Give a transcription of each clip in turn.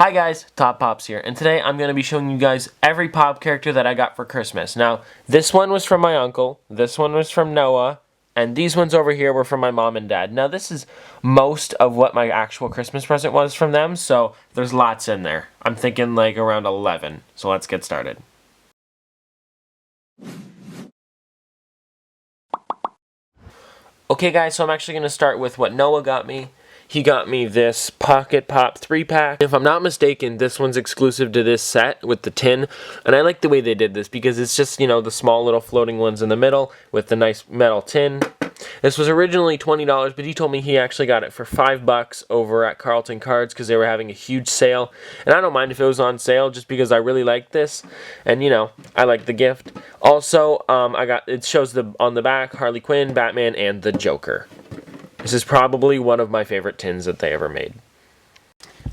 Hi guys, Top Pops here, and today I'm going to be showing you guys every pop character that I got for Christmas. Now, this one was from my uncle, this one was from Noah, and these ones over here were from my mom and dad. Now, this is most of what my actual Christmas present was from them, so there's lots in there. I'm thinking like around 11, so let's get started. Okay guys, so I'm actually going to start with what Noah got me. He got me this Pocket Pop 3-pack. If I'm not mistaken, this one's exclusive to this set with the tin. And I like the way they did this because it's just, you know, the small little floating ones in the middle with the nice metal tin. This was originally $20, but he told me he actually got it for $5 over at Carlton Cards because they were having a huge sale. And I don't mind if it was on sale just because I really like this. And, you know, I like the gift. Also, it shows on the back Harley Quinn, Batman, and the Joker. This is probably one of my favorite tins that they ever made.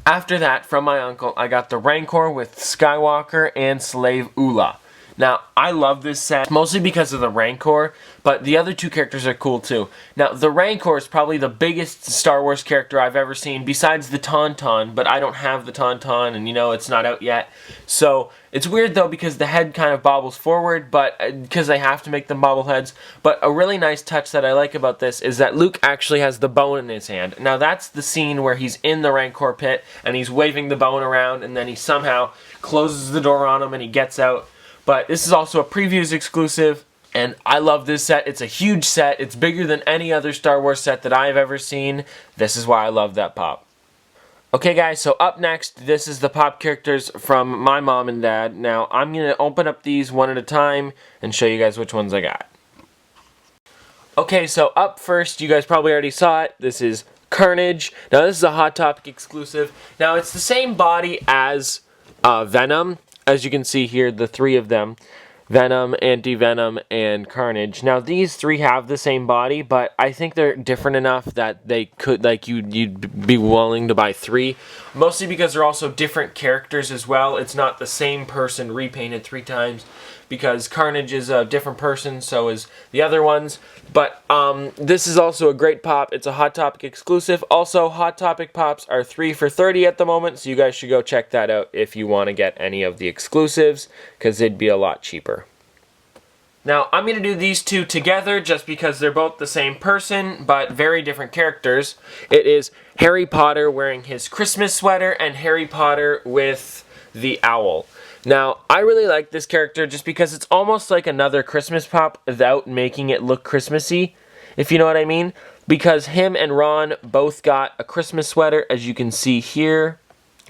After that, from my uncle, I got the Rancor with Skywalker and Slave Ula. Now, I love this set, mostly because of the Rancor, but the other two characters are cool too. Now, the Rancor is probably the biggest Star Wars character I've ever seen, besides the Tauntaun, but I don't have the Tauntaun, and you know, it's not out yet. So, it's weird though, because the head kind of bobbles forward, but because they have to make them bobbleheads. But a really nice touch that I like about this is that Luke actually has the bone in his hand. Now, that's the scene where he's in the Rancor pit, and he's waving the bone around, and then he somehow closes the door on him, and he gets out. But this is also a previews exclusive, and I love this set. It's a huge set. It's bigger than any other Star Wars set that I've ever seen. This is why I love that pop. Okay guys, so up next, this is the pop characters from my mom and dad. Now, I'm going to open up these one at a time and show you guys which ones I got. Okay, so up first, you guys probably already saw it. This is Carnage. Now, this is a Hot Topic exclusive. Now, it's the same body as Venom. As you can see here, the three of them, Venom, Anti-Venom, and Carnage. Now, these three have the same body, but I think they're different enough that they could, like, you'd be willing to buy three. Mostly because they're also different characters as well. It's not the same person repainted 3 times, because Carnage is a different person, so is the other ones. But this is also a great pop. It's a Hot Topic exclusive. Also, Hot Topic pops are 3 for $30 at the moment, so you guys should go check that out if you want to get any of the exclusives, because they'd be a lot cheaper. Now, I'm going to do these two together just because they're both the same person, but very different characters. It is Harry Potter wearing his Christmas sweater and Harry Potter with the owl. Now, I really like this character just because it's almost like another Christmas pop without making it look Christmassy, if you know what I mean. Because him and Ron both got a Christmas sweater, as you can see here.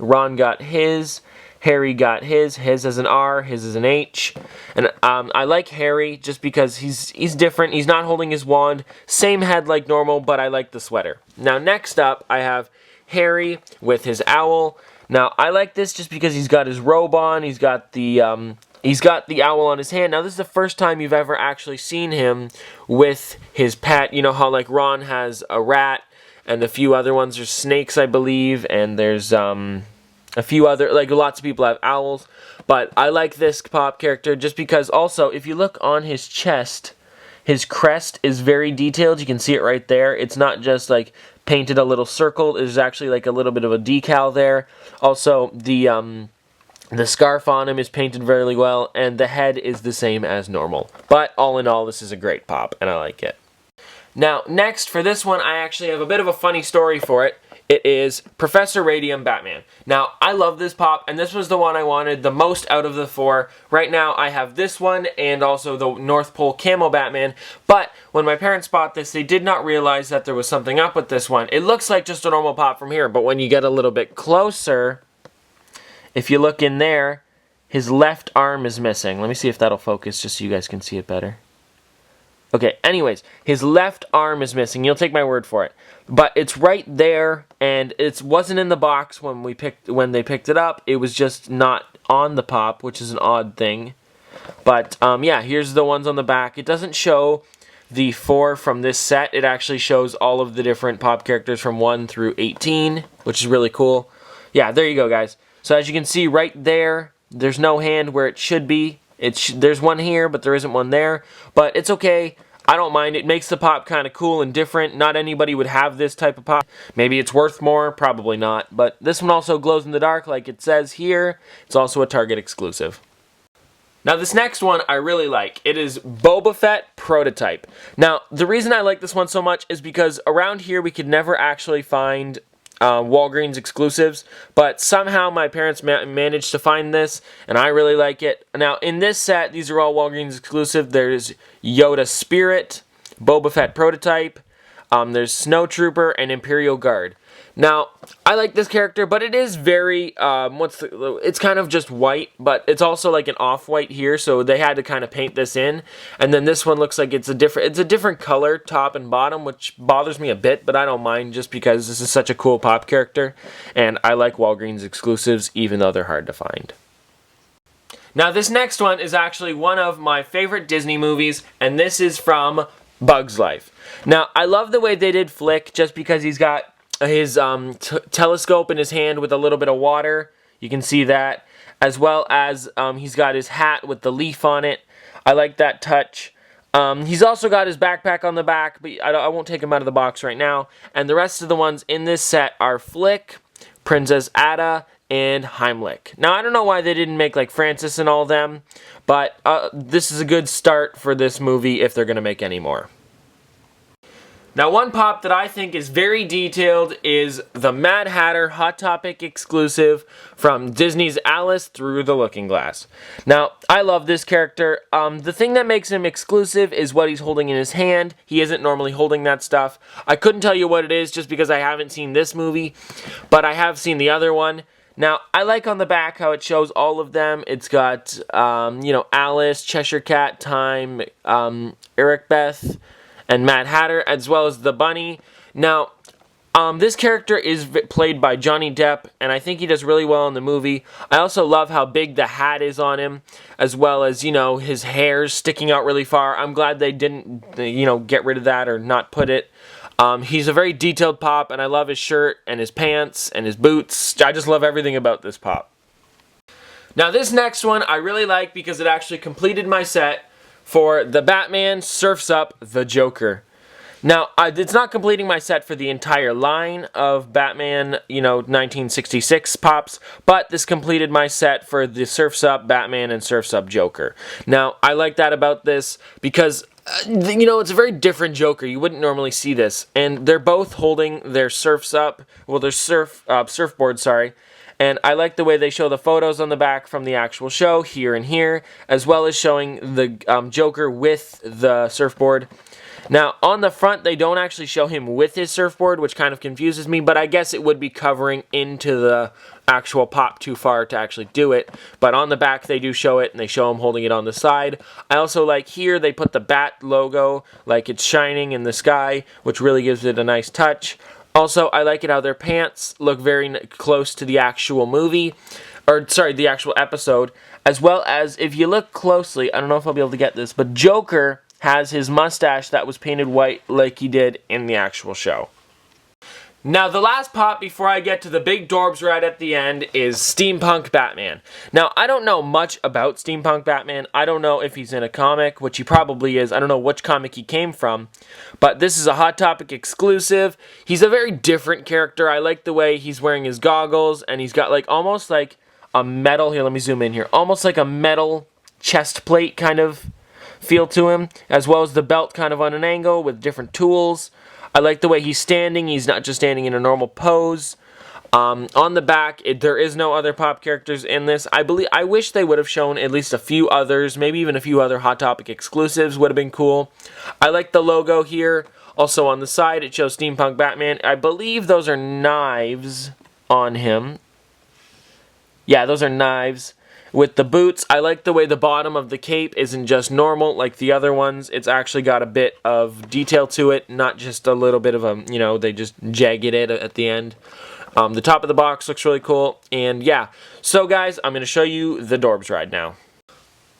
Ron got his, Harry got his has an R, his is an H. And I like Harry just because he's different. He's not holding his wand. Same head like normal, but I like the sweater. Now, next up, I have Harry with his owl. Now, I like this just because he's got his robe on, he's got the owl on his hand. Now, this is the first time you've ever actually seen him with his pet. You know how, like, Ron has a rat, and a few other ones are snakes, I believe, and there's, a few other, like, lots of people have owls. But I like this pop character just because, also, if you look on his chest, his crest is very detailed. You can see it right there. It's not just, like, painted a little circle. There's actually like a little bit of a decal there. Also, the scarf on him is painted very well, and the head is the same as normal. But all in all, this is a great pop, and I like it. Now, next, for this one, I actually have a bit of a funny story for it. It is Professor Radium Batman. Now, I love this pop, and this was the one I wanted the most out of the 4. Right now, I have this one and also the North Pole Camo Batman, but when my parents bought this, they did not realize that there was something up with this one. It looks like just a normal pop from here, but when you get a little bit closer, if you look in there, his left arm is missing. Let me see if that'll focus just so you guys can see it better. Okay, anyways, his left arm is missing. You'll take my word for it. But it's right there, and it wasn't in the box when they picked it up. It was just not on the pop, which is an odd thing. But, yeah, here's the ones on the back. It doesn't show the 4 from this set. It actually shows all of the different pop characters from 1 through 18, which is really cool. Yeah, there you go, guys. So as you can see right there, there's no hand where it should be. There's one here, but there isn't one there. But it's okay. I don't mind. It makes the pop kind of cool and different. Not anybody would have this type of pop. Maybe it's worth more, probably not. But this one also glows in the dark like it says here. It's also a Target exclusive. Now this next one I really like. It is Boba Fett Prototype. Now the reason I like this one so much is because around here we could never actually find Walgreens exclusives, but somehow my parents managed to find this, and I really like it. Now in this set, these are all Walgreens exclusive. There's Yoda Spirit, Boba Fett Prototype, there's Snow Trooper, and Imperial Guard. Now, I like this character, but it is very, it's kind of just white, but it's also like an off-white here, so they had to kind of paint this in. And then this one looks like it's a different color, top and bottom, which bothers me a bit, but I don't mind just because this is such a cool pop character, and I like Walgreens exclusives, even though they're hard to find. Now, this next one is actually one of my favorite Disney movies, and this is from Bug's Life. Now, I love the way they did Flick, just because he's got his telescope in his hand with a little bit of water. You can see that. As well as he's got his hat with the leaf on it. I like that touch. He's also got his backpack on the back, but I won't take him out of the box right now. And the rest of the ones in this set are Flick, Princess Ada, and Heimlich. Now, I don't know why they didn't make like Francis and all them, but this is a good start for this movie if they're going to make any more. Now, one pop that I think is very detailed is the Mad Hatter Hot Topic exclusive from Disney's Alice Through the Looking Glass. Now, I love this character. The thing that makes him exclusive is what he's holding in his hand. He isn't normally holding that stuff. I couldn't tell you what it is just because I haven't seen this movie, but I have seen the other one. Now, I like on the back how it shows all of them. It's got, Alice, Cheshire Cat, Time, Eric Beth, and Mad Hatter, as well as the bunny. Now, this character is played by Johnny Depp, and I think he does really well in the movie. I also love how big the hat is on him, as well as, his hair's sticking out really far. I'm glad they didn't, get rid of that or not put it. He's a very detailed pop, and I love his shirt and his pants and his boots. I just love everything about this pop. Now, this next one I really like because it actually completed my set for the Batman Surfs Up the Joker. Now, it's not completing my set for the entire line of Batman, 1966 pops, but this completed my set for the Surfs Up Batman and Surfs Up Joker. Now, I like that about this because, it's a very different Joker. You wouldn't normally see this. And they're both holding their their surfboard, sorry. And I like the way they show the photos on the back from the actual show, here and here, as well as showing the Joker with the surfboard. Now, on the front, they don't actually show him with his surfboard, which kind of confuses me, but I guess it would be covering into the actual pop too far to actually do it. But on the back, they do show it, and they show him holding it on the side. I also like here, they put the Bat logo, like it's shining in the sky, which really gives it a nice touch. Also, I like it how their pants look very close to the actual movie, the actual episode, as well as, if you look closely, I don't know if I'll be able to get this, but Joker has his mustache that was painted white like he did in the actual show. Now, the last pop before I get to the big Dorbs right at the end is Steampunk Batman. Now, I don't know much about Steampunk Batman. I don't know if he's in a comic, which he probably is. I don't know which comic he came from. But this is a Hot Topic exclusive. He's a very different character. I like the way he's wearing his goggles, and he's got almost like a metal, here, let me zoom in here, almost like a metal chest plate kind of feel to him, as well as the belt kind of on an angle with different tools. I like the way he's standing. He's not just standing in a normal pose. On the back, there is no other pop characters in this. I wish they would have shown at least a few others, maybe even a few other Hot Topic exclusives would have been cool. I like the logo here. Also on the side, it shows Steampunk Batman. I believe those are knives on him. Yeah, those are knives. With the boots, I like the way the bottom of the cape isn't just normal like the other ones. It's actually got a bit of detail to it, not just a little bit of they just jagged it at the end. The top of the box looks really cool, and yeah. So guys, I'm going to show you the Dorbs ride now.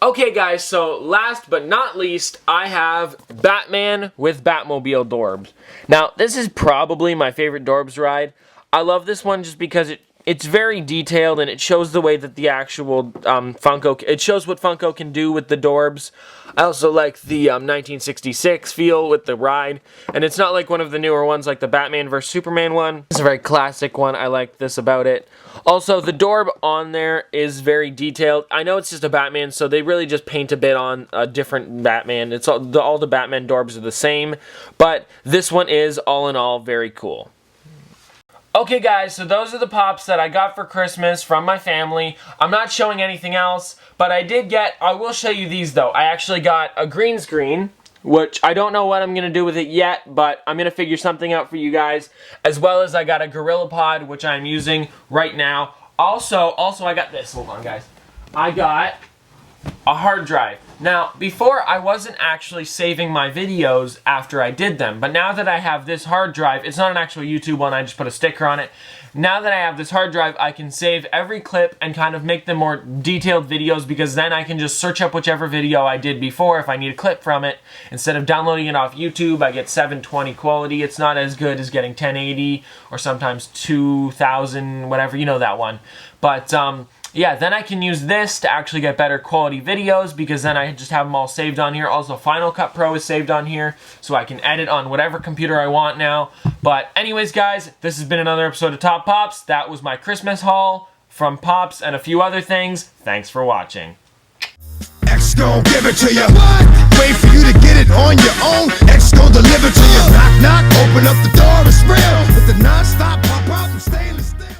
Okay guys, so last but not least, I have Batman with Batmobile Dorbs. Now, this is probably my favorite Dorbs ride. I love this one just because It's very detailed, and it shows the way that the actual Funko, it shows what Funko can do with the Dorbs. I also like the 1966 feel with the ride, and it's not like one of the newer ones like the Batman vs. Superman one. It's a very classic one. I like this about it. Also, the Dorb on there is very detailed. I know it's just a Batman, so they really just paint a bit on a different Batman. It's all the Batman Dorbs are the same, but this one is, all in all, very cool. Okay guys, so those are the Pops that I got for Christmas from my family. I'm not showing anything else, but I will show you these though. I actually got a green screen, which I don't know what I'm going to do with it yet, but I'm going to figure something out for you guys. As well as I got a Gorilla Pod, which I'm using right now. Also I got this. Hold on guys. I got a hard drive. Now, before I wasn't actually saving my videos after I did them, but now that I have this hard drive, it's not an actual YouTube one, I just put a sticker on it. Now that I have this hard drive, I can save every clip and kind of make them more detailed videos, because then I can just search up whichever video I did before if I need a clip from it. Instead of downloading it off YouTube, I get 720 quality. It's not as good as getting 1080 or sometimes 2000, whatever, you know that one. But, yeah, then I can use this to actually get better quality videos, because then I just have them all saved on here. Also, Final Cut Pro is saved on here, so I can edit on whatever computer I want now. But anyways, guys, this has been another episode of Top Pops. That was my Christmas haul from Pops and a few other things. Thanks for watching. X gon' give it to you. Wait for you to get it on your own. X gon' deliver to you. Knock, knock, open up the